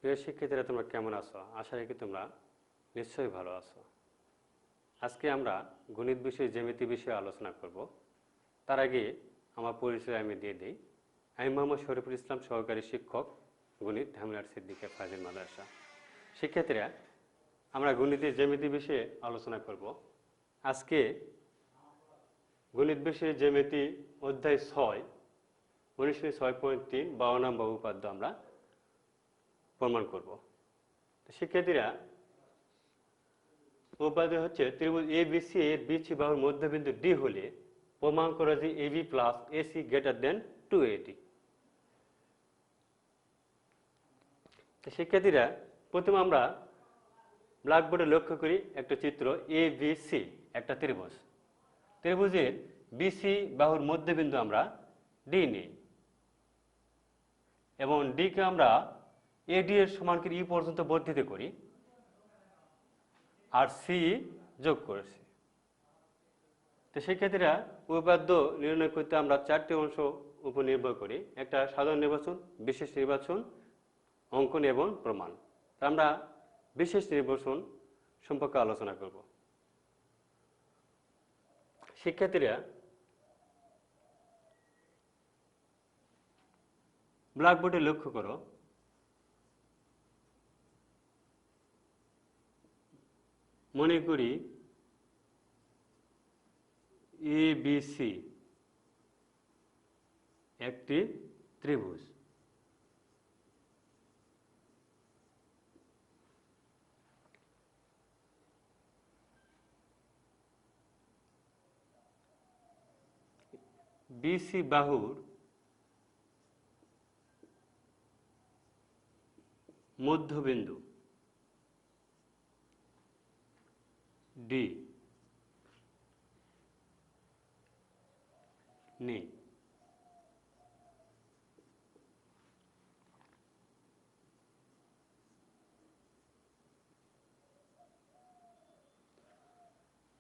প্রিয় শিক্ষার্থীরা, তোমরা কেমন আছো? আশা রাখি তোমরা নিশ্চয়ই ভালো আছো। আজকে আমরা গণিত বিষয়ে জ্যামিতি বিষয়ে আলোচনা করব। তার আগে আমার পরিচয় আমি দিয়ে দিই। আমি মোহাম্মদ শরীফুল ইসলাম, সহকারী শিক্ষক, গণিত, ধামিলার সিদ্দিকা ফাজিল মাদ্রাসা। শিক্ষার্থীরা, আমরা গণিতের জ্যামিতি বিষয়ে আলোচনা করব। আজকে গণিত বিষয়ে জ্যামিতি অধ্যায় 6 অনুশীলনী 6.3 52 নম্বর উপাদ্য আমরা প্রমাণ করব। শিক্ষার্থীরা, উপাদ্য হচ্ছে ত্রিভুজ এবিসি এর বিসি বাহুর মধ্যবিন্দু ডি হলে প্রমাণ করা যে AB plus AC greater than 2AD। শিক্ষার্থীরা, প্রথমে আমরা ব্ল্যাকবোর্ডে লক্ষ্য করি একটা চিত্র এবিসি, একটা ত্রিভুজ। ত্রিভুজের বিসি বাহুর মধ্যবিন্দু আমরা ডি নিই এবং ডিকে আমরা এডি এর সমান করে ই পর্যন্ত বর্ধিত করি আর সি যোগ করেছি। তো শিক্ষার্থীরা, উপপাদ্য নির্ণয় করতে আমরা 4টি অংশ উপর নির্ভর করি। একটা সাধারণ নির্বাচন, বিশেষ নির্বাচন, অঙ্কন এবং প্রমাণ। তা আমরা বিশেষ নির্বাচন সম্পর্কে আলোচনা করব। শিক্ষার্থীরা, ব্ল্যাকবোর্ডে লক্ষ্য করো, মনে করি এবিসি একটি ত্রিভুজ। বিসি বাহুর মধ্যবিন্দু ডি নেই।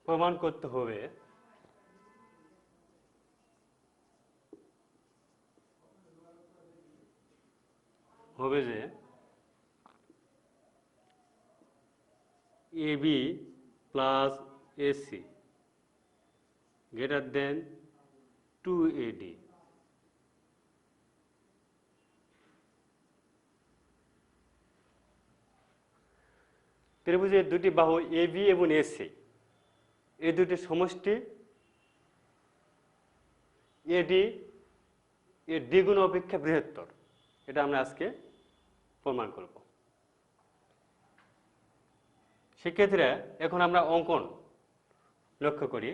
প্রমাণ করতে হবে যে AB plus AC greater than 2AD। ত্রিভুজের দুটি বাহু এবি এবং এসি, এই দুটি সমষ্টি এডি এর দ্বিগুণ অপেক্ষা বৃহত্তর। এটা আমরা আজকে প্রমাণ করব। শিক্ষার্থীরা, এখন আমরা অঙ্কন লক্ষ্য করি।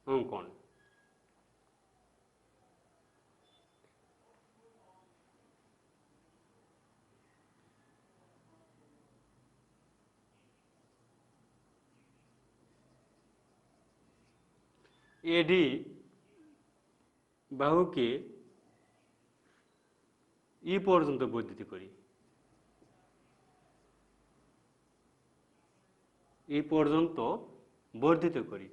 অঙ্কন এডি বাহুকে ই পর্যন্ত বর্ধিত করি। ই পর্যন্ত বর্ধিত করি।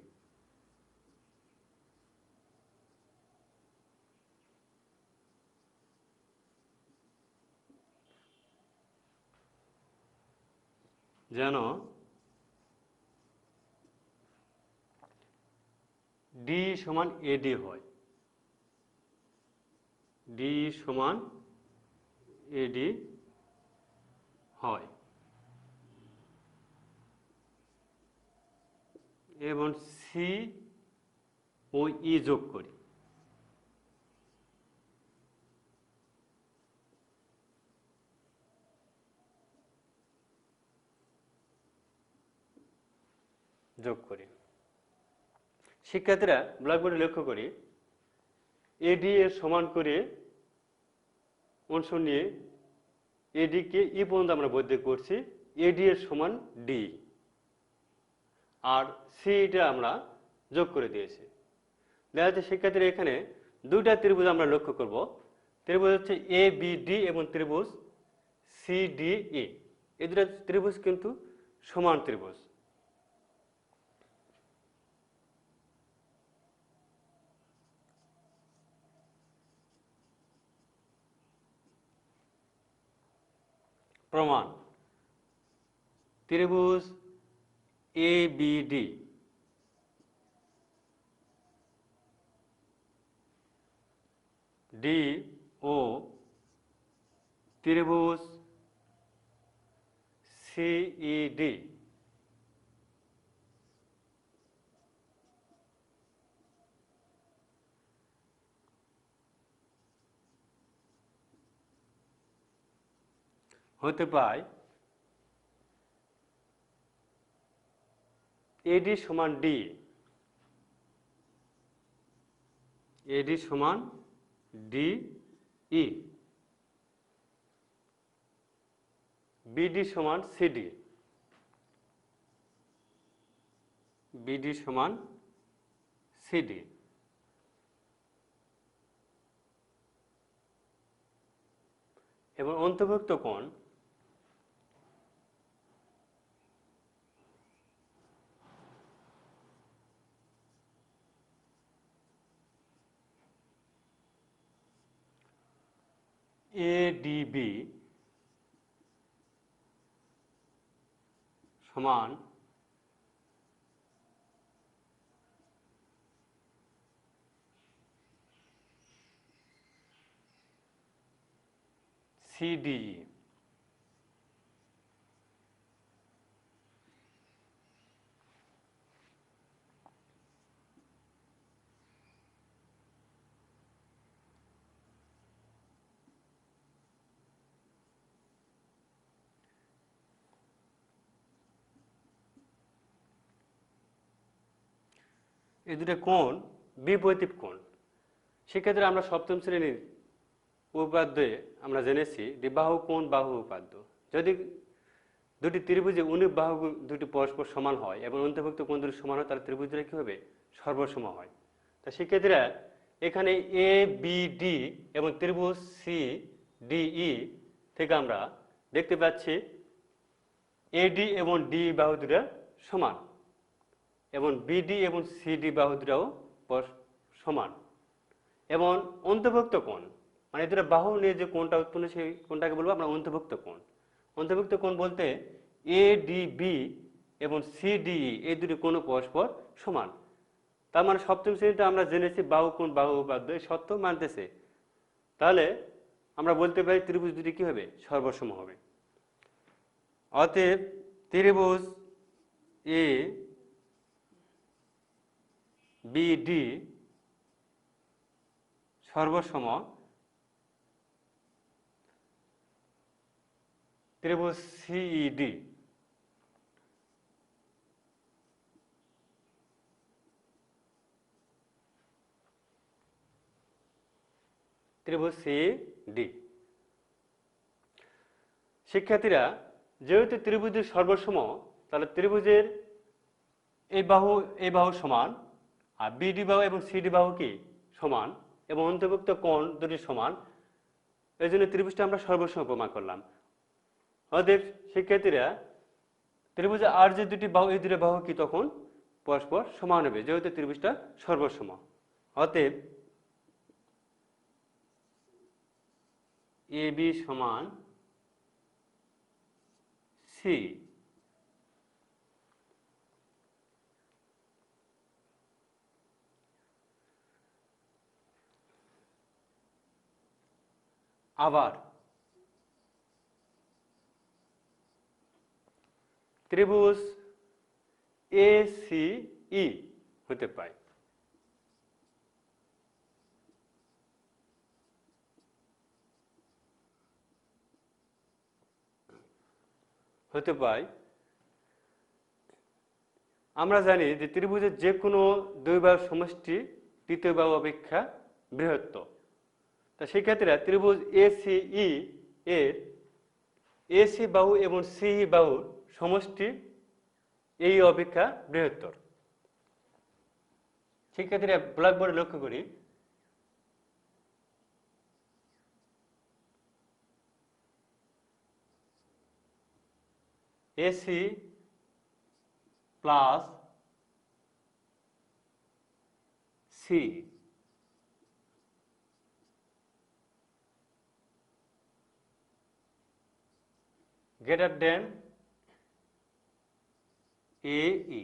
যেন ডি সমান এডি হয়। ডি সমান এডি হয় এবং সি ও ই যোগ করি। শিক্ষার্থীরা, ব্ল্যাকবোর্ডে লক্ষ্য করি, এডি এর সমান করে অংশ নিয়ে এডিকে ই পর্যন্ত আমরা বর্ধিত করছি। এডি এর সমান ডি আর সিটা আমরা যোগ করে দিয়েছি। দেখা যাচ্ছে শিক্ষার্থীরা, এখানে দুইটা ত্রিভুজ আমরা লক্ষ্য করব। ত্রিভুজ হচ্ছে এ বি ডি এবং ত্রিভুজ সি ডি ই। এই দুটা ত্রিভুজ কিন্তু সমান ত্রিভুজ। প্রমাণ ত্রিভুজ ABD DO ত্রিভুজ CED হতে পায় AD সমান D, AD সমান DE, BD সমান CD, BD সমান CD, এবং অন্তর্ভুক্ত কোণ ADB সমান CDE। এই দুটো কোণ বিপরীত কোণ। সেক্ষেত্রে আমরা সপ্তম শ্রেণীর উপপাদ্যে আমরা জেনেছি যে বাহু কোণ বাহু উপপাদ্য। যদি দুটি ত্রিভুজে অনুভূমিক বাহু দুটি পরস্পর সমান হয় এবং অন্তর্ভুক্ত কোণ দুটি সমান হয়, তাহলে ত্রিভুজটা কি হবে? সর্বসম হয়। তা সেক্ষেত্রে এখানে ABD এবং ত্রিভুজ CDE থেকে আমরা দেখতে পাচ্ছি AD এবং DE বাহু দুটা সমান এবং BD এবং CD বাহু দুটাও সমান এবং অন্তর্ভুক্ত কোণ মানে দুটো বাহু নিয়ে যে কোণটা উৎপন্ন সেই কোণটাকে বলবো আমরা অন্তর্ভুক্ত কোণ। অন্তর্ভুক্ত কোণ বলতে ADB এবং CDE এই দুটি কোণ পরস্পর সমান। তার মানে সপ্তম শ্রেণীতে আমরা জেনেছি বাহু কোণ বাহু উপপাদ্য এই সত্য মানতেছে। তাহলে আমরা বলতে পারি ত্রিভুজ দুটি কি হবে? সর্বসম হবে। অতএব ত্রিভুজ ABD সর্বসম ত্রিভুজ CED ত্রিভুজ CED। শিক্ষার্থীরা, যেহেতু ত্রিভুজের সর্বসম, তাহলে ত্রিভুজের এই বাহু সমান আর BD বাহু এবং CD বাহু কি সমান এবং অন্তর্ভুক্ত কোণ দুটি সমান। এই জন্য ত্রিভুজটা আমরা সর্বসম প্রমাণ করলাম। অতএব শিক্ষার্থীরা, ত্রিভুজে আর যে দুটি বাহু এই দুটি বাহু কি তখন পরস্পর সমান হবে যেহেতু ত্রিভুজটা সর্বসম। অতএব AB সমান C, আবার ত্রিভুজ ACE হতে পায় আমরা জানি যে ত্রিভুজের যে কোনো দুই বাহুর সমষ্টি তৃতীয় বাহু অপেক্ষা বৃহত্তর। তা সেক্ষেত্রে ত্রিভুজ ACE এর AC বাহু এবং CE বাহুর সমষ্টি এই অপেক্ষা বৃহত্তর। শিক্ষার্থীরা ব্ল্যাকবোর্ডে লক্ষ্য করি, AC plus CE greater than A E.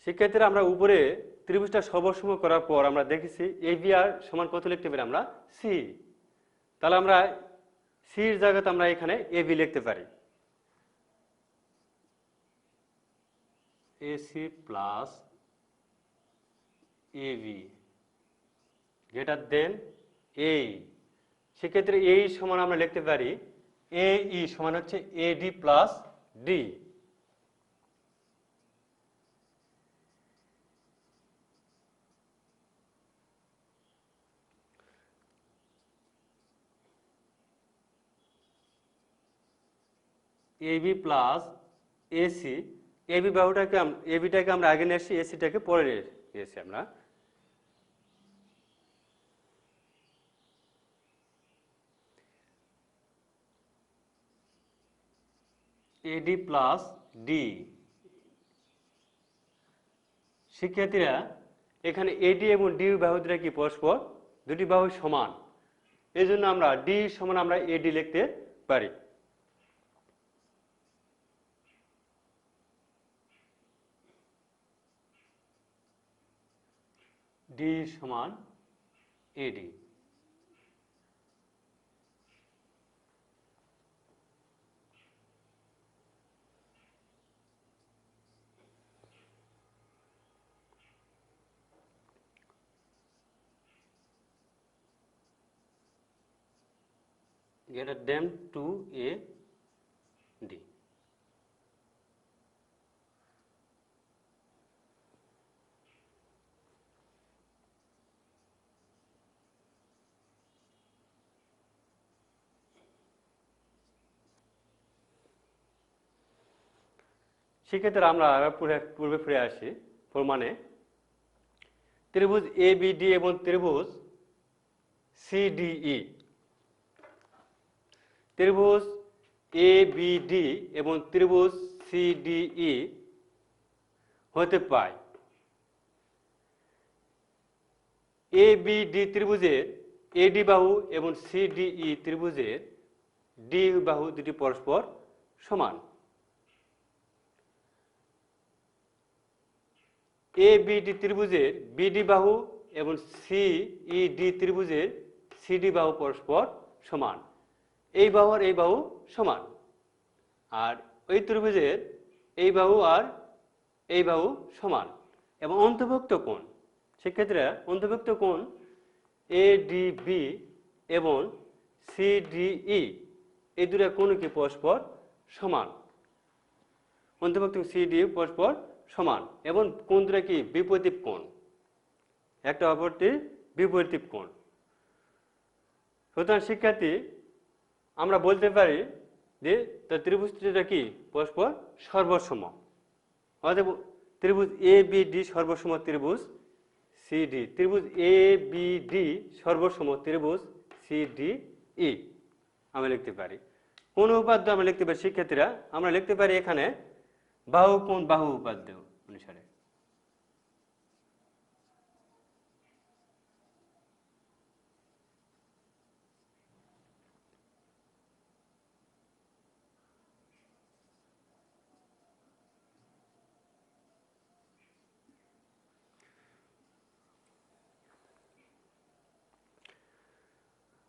শিক্ষার্থীরা আমরা উপরে ত্রিভুজটা সর্বসম করার পর আমরা দেখেছি এ বি আর সমান কত লিখতে পারি আমরা সি। তাহলে আমরা সির জায়গাতে আমরা এখানে এ বি লিখতে পারি, AC plus A B greater than এ। সেক্ষেত্রে এই সমান আমরা লিখতে পারি এ ই সমান হচ্ছে AD plus D. AB plus AC, AB বাহুটাকে এবিটাকে আমরা আগে নিয়ে আসি, এসিটাকে পরে নিয়েছি আমরা। AD plus D. শিক্ষার্থীরা এখানে এডি এবং ডি বাহু দুটা কি পরস্পর দুটি বাহু সমান, এই জন্য আমরা ডি সমান আমরা এডি লিখতে পারি। ডি সমান এডি। greater than 2AD। সেক্ষেত্রে আমরা পূর্বে ফিরে আসি প্রমাণে। ত্রিভুজ এবিডি এবং ত্রিভুজ সিডিই, ত্রিভুজ এবিডি এবং ত্রিভুজ সিডিই হতে পায় এবিডি ত্রিভুজের এডি বাহু এবং সিডিই ত্রিভুজের ডি বাহু দুটি পরস্পর সমান। এবিডি ত্রিভুজের বিডি বাহু এবং সিইডি ত্রিভুজের সিডি বাহু পরস্পর সমান। এই বাহু আর এই বাহু সমান, আর ওই ত্রিভুজের এই বাহু আর এই বাহু সমান। এবং অন্তর্ভুক্ত কোণ, সেক্ষেত্রে অন্তর্ভুক্ত কোণ এডিবি এবং সিডিই এই দুটো কোণ কি পরস্পর সমান। অন্তর্ভুক্ত সিডি পরস্পর সমান এবং কোণ দুটো কি বিপরীত কোণ, একটা অপরটির বিপরীত কোণ। সুতরাং শিক্ষার্থী আমরা বলতে পারি যে ত্রিভুজ দুটো কি পরস্পর সর্বসম, অর্থাৎ ত্রিভুজ এ বি ডি সর্বসম ত্রিভুজ সিডি, ত্রিভুজ এ বি ডি সর্বসম ত্রিভুজ সিডিই আমরা লিখতে পারি। কোন উপাদ্য আমরা লিখতে পারি শিক্ষার্থীরা? আমরা লিখতে পারি এখানে বাহু কোণ বাহু উপাদ্য অনুসারে।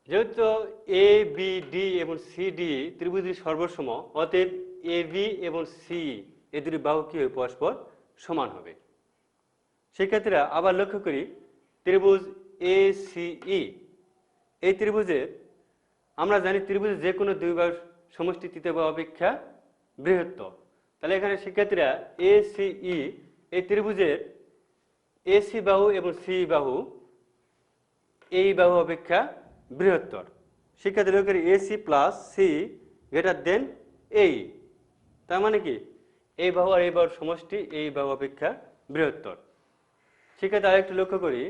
যেহেতু এ বি ডি এবং সিডি ত্রিভুজের সর্বসম, অতএব এ বি এবং সি এই দুটি বাহু কি হবে পরস্পর সমান হবে। সেক্ষেত্রে আবার লক্ষ্য করি ত্রিভুজ এ সিই, এই ত্রিভুজের আমরা জানি ত্রিভুজের যে কোনো দুই বাহুর সমষ্টি তৃতীয় বাহু অপেক্ষা বৃহত্তর। তাহলে এখানে শিক্ষার্থীরা এ সিই এই ত্রিভুজের এসি বাহু এবং সি বাহু এই বাহু অপেক্ষা বৃহত্তর। শিক্ষার্থী লক্ষ্য করি AC plus C greater than এই, তার মানে কি এই বাহু আর এই বাহুর সমষ্টি এই বাহু অপেক্ষা বৃহত্তর। শিক্ষার্থী আরেকটু লক্ষ্য করি,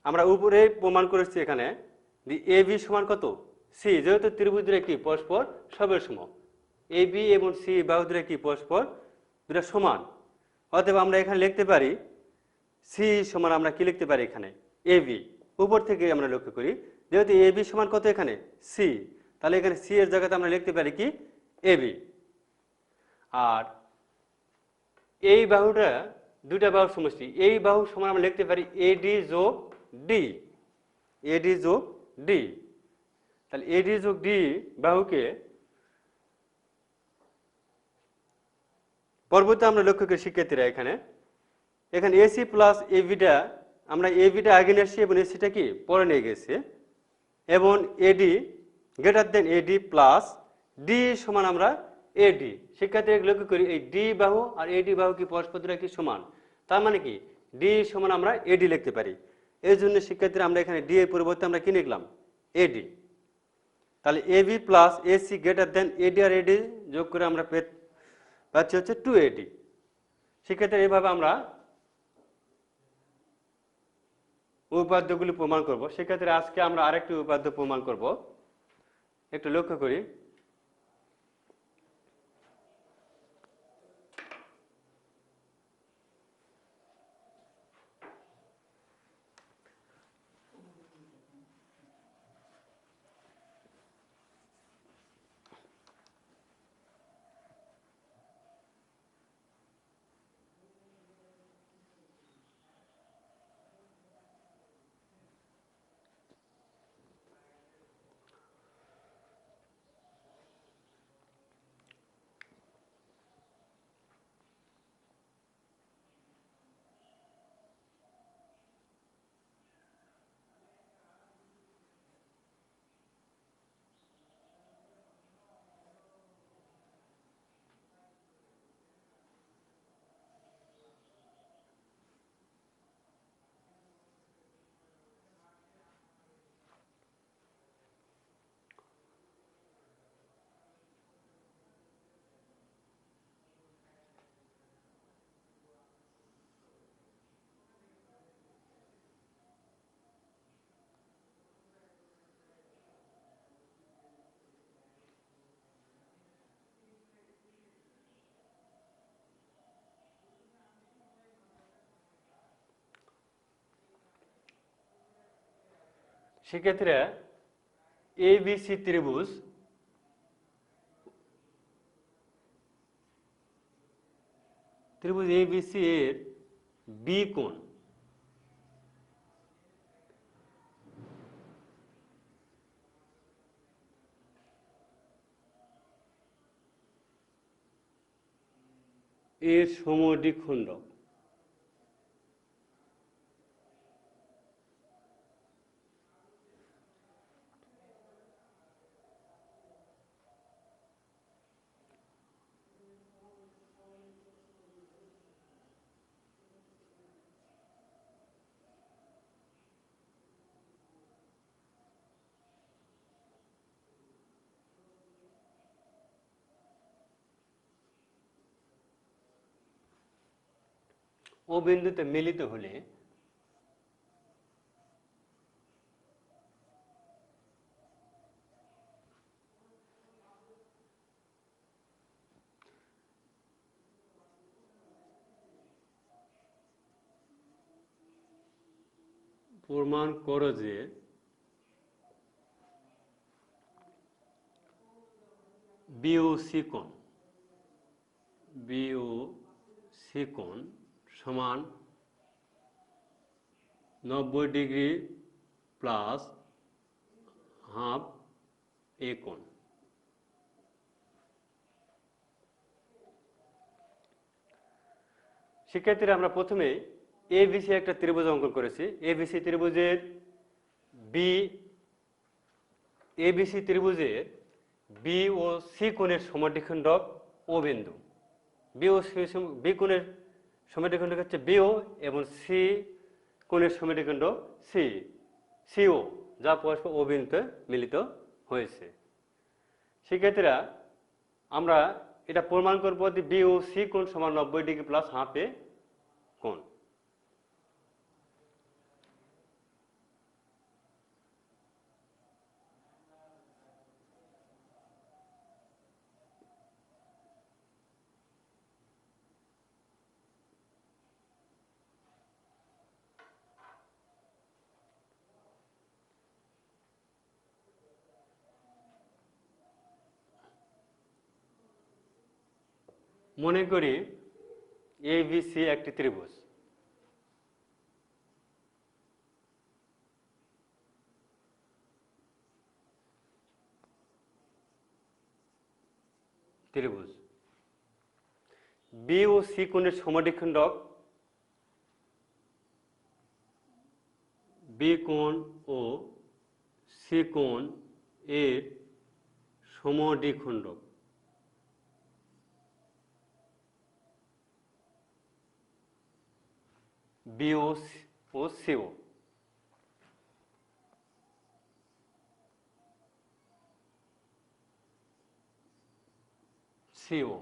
আমরা উপরে প্রমাণ করেছি এখানে যে এ বি সমান কত সি, যেহেতু ত্রিভুজ দুটো কি পরস্পর সম, এ বি এবং সি বাহু দুটো কি পরস্পর দুটো সমান, অতএব আমরা এখানে লিখতে পারি সি সমান, আমরা কি লিখতে পারি এখানে এ বি। উপর থেকে আমরা লক্ষ্য করি যেহেতু এ বি সমান কত এখানে সি, তাহলে এখানে সি এর জায়গাতে আমরা লিখতে পারি কি এ বি। আর এই বাহুটা দুটা বাহুর সমষ্টি, এই বাহু সমান আমরা লিখতে পারি এডি যোগ ডি, এডি যোগ ডি। তাহলে এডি যোগ ডি বাহুকে পরবর্তী আমরা লক্ষ্য করি শিক্ষার্থীরা, এখানে এখানে এসি প্লাস এবিটা আমরা এবিটা আগে নিয়ে আসছি এবং এসিটা কি পরে নিয়ে গেছি, এবং AD greater than AD plus D সমান আমরা এডি। শিক্ষার্থীরা লক্ষ্য করি এই ডি বাহু আর এডি বাহু কি পরস্পর দুটো কি সমান, তার মানে কি ডি সমান আমরা এডি লিখতে পারি। এই জন্য শিক্ষার্থীরা আমরা এখানে ডি এর পরিবর্তে আমরা কি লিখলাম এডি। তাহলে AB plus AC greater than AD আর এডি যোগ করে আমরা পাচ্ছি হচ্ছে 2AD। শিক্ষার্থীরা এইভাবে আমরা উপপাদ্যগুলি প্রমাণ করব। শিক্ষার্থীরা আজকে আমরা আরেকটি উপপাদ্য প্রমাণ করব, একটু লক্ষ্য করি। শিক্ষার্থীরা এবিসি ত্রিভুজ এবিসি এর বি কোণ এর সমদ্বিখণ্ডক ও বিন্দুতে মিলিত হলে প্রমাণ করো যে বিওসি কোণ সমান 90 ডিগ্রি প্লাস হাফ এ কোণ। শিক্ষার্থীরা আমরা প্রথমে এবিসি একটা ত্রিভুজ অঙ্কন করেছি। এবিসি ত্রিভুজের বি ও সি কোণের সমদ্বিখণ্ডক ও বিন্দু। বি কোণের সমদ্বিখণ্ডক হচ্ছে বিও এবং সি কোণের সমদ্বিখণ্ডক সিও, যা পরস্পর ও বিন্দুতে মিলিত হয়েছে। শিক্ষার্থীরা আমরা এটা প্রমাণ করব যে বি ও সি কোণ সমান 90 ডিগ্রি প্লাস হাফ এ কোণ। মনে করি ABC একটি ত্রিভুজ। বি ও সি কোণের সমদ্বিখণ্ডক বি কোণ ও সি কোণ এর সমদ্বিখণ্ডক। বিও ও সিও সিও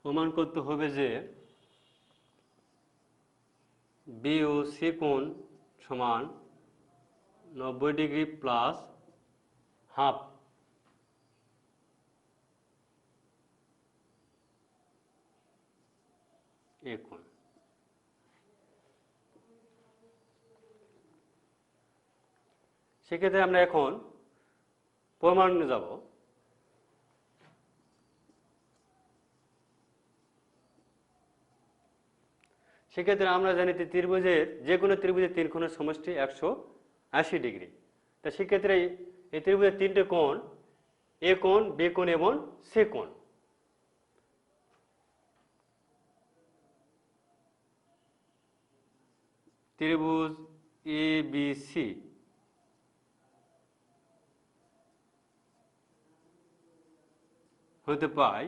প্রমাণ করতে হবে যে বি ও সি কোণ সমান 90 ডিগ্রি প্লাস হাফ এ কোণ। সেক্ষেত্রে আমরা এখন প্রমাণে যাব। সেক্ষেত্রে আমরা জানি যে ত্রিভুজের যে কোনো ত্রিভুজের তিন কোণের সমষ্টি 180 ডিগ্রি। তা সেক্ষেত্রে এই ত্রিভুজের তিনটে কোণ এ কোণ বি কোণ এবং সি কোণ। ত্রিভুজ এ বি সি হতে পায়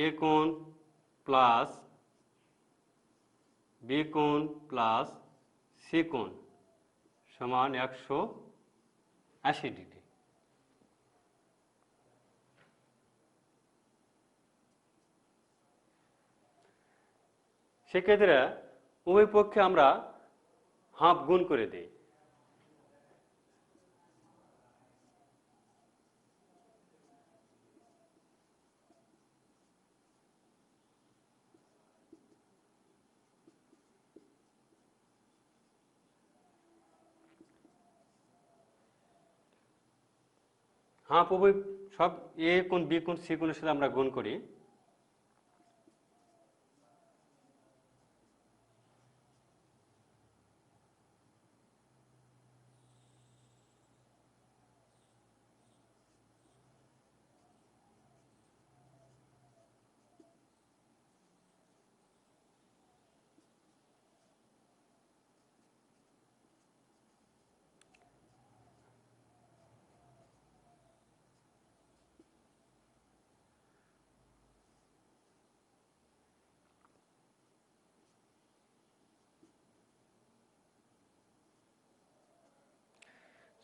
এ কোণ প্লাস বি কোণ প্লাস সি কোণ সমান 180 ডিগ্রি। সেক্ষেত্রে উভয় পক্ষে আমরা হাফ গুণ করে দিই। হাফ উভয় সব এ কোণ বি কোণ সি কোণের সাথে আমরা গুণ করি।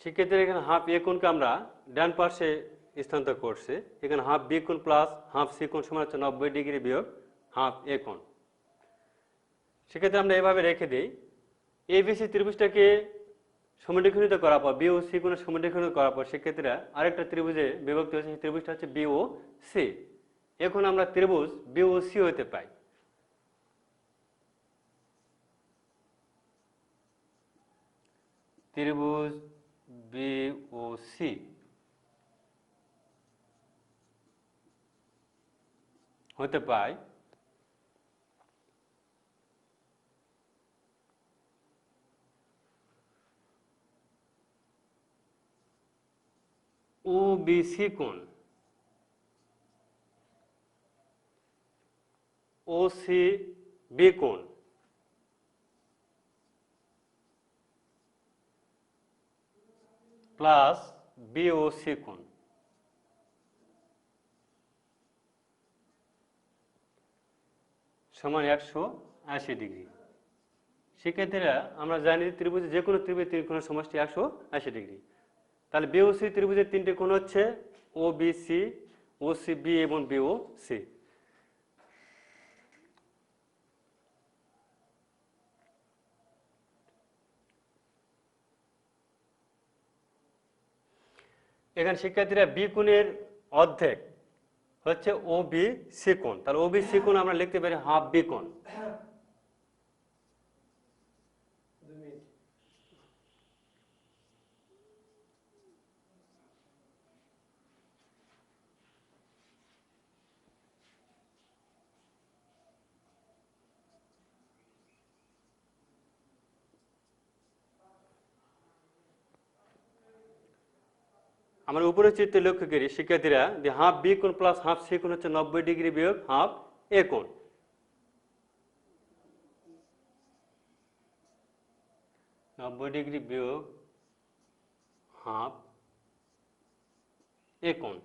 সেক্ষেত্রে এখানে হাফ এ কোণকে আমরা ডান পাশে স্থানান্তর করছি। এখানে হাফ বি কোণ প্লাস হাফ সি কোণ সমান হচ্ছে 90 ডিগ্রি বিয়োগ হাফ এ কোণ। সেক্ষেত্রে আমরা এভাবে রেখে দিই। এ বি সি ত্রিভুজটাকে সমদ্বিখণ্ডিত করার পর বি ও সি কোণের সমদ্বিখণ্ডিত করার পর সেক্ষেত্রে আরেকটা ত্রিভুজে বিভক্ত হয়েছে। সেই ত্রিভুজটা হচ্ছে বি ও সি। এখন আমরা ত্রিভুজ বি ও সি হতে পাই ত্রিভুজ বি ও সি হতে পায় ও বি সি কোণ ও সি বি কোণ প্লাস বি ও সি কোণ সমান 180 ডিগ্রি। সেক্ষেত্রে আমরা জানি ত্রিভুজে যে কোনো ত্রিভুজের তিন কোণের সমষ্টি 180 ডিগ্রি। তাহলে বি ও সি ত্রিভুজের তিনটে কোণ হচ্ছে ও বি সি, ও সি বি এবং বি ও সি। এখানে শিক্ষার্থীরা বি কোণের অর্ধেক হচ্ছে ও বি সি কোণ। তাহলে ও বি সি কোণ আমরা লিখতে পারি হাফ বি কোণ। আমরা উপরের চিত্রে লক্ষ্য করি শিক্ষার্থীরা যে হাফ বি কোণ প্লাস হাফ সি কোণ হচ্ছে 90° বিয়োগ হাফ এ কোণ। 90° বিয়োগ হাফ এ কোণ।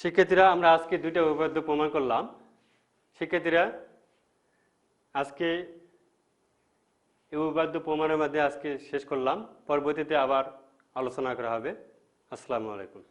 শিক্ষার্থীরা আমরা আজকে দুইটা উপপাদ্য প্রমাণ করলাম। শিক্ষার্থীরা আজকে এই উপপাদ্য প্রমাণের মধ্যে আজকে শেষ করলাম, পরবর্তীতে আবার আলোচনা করা হবে। আসসালামু আলাইকুম।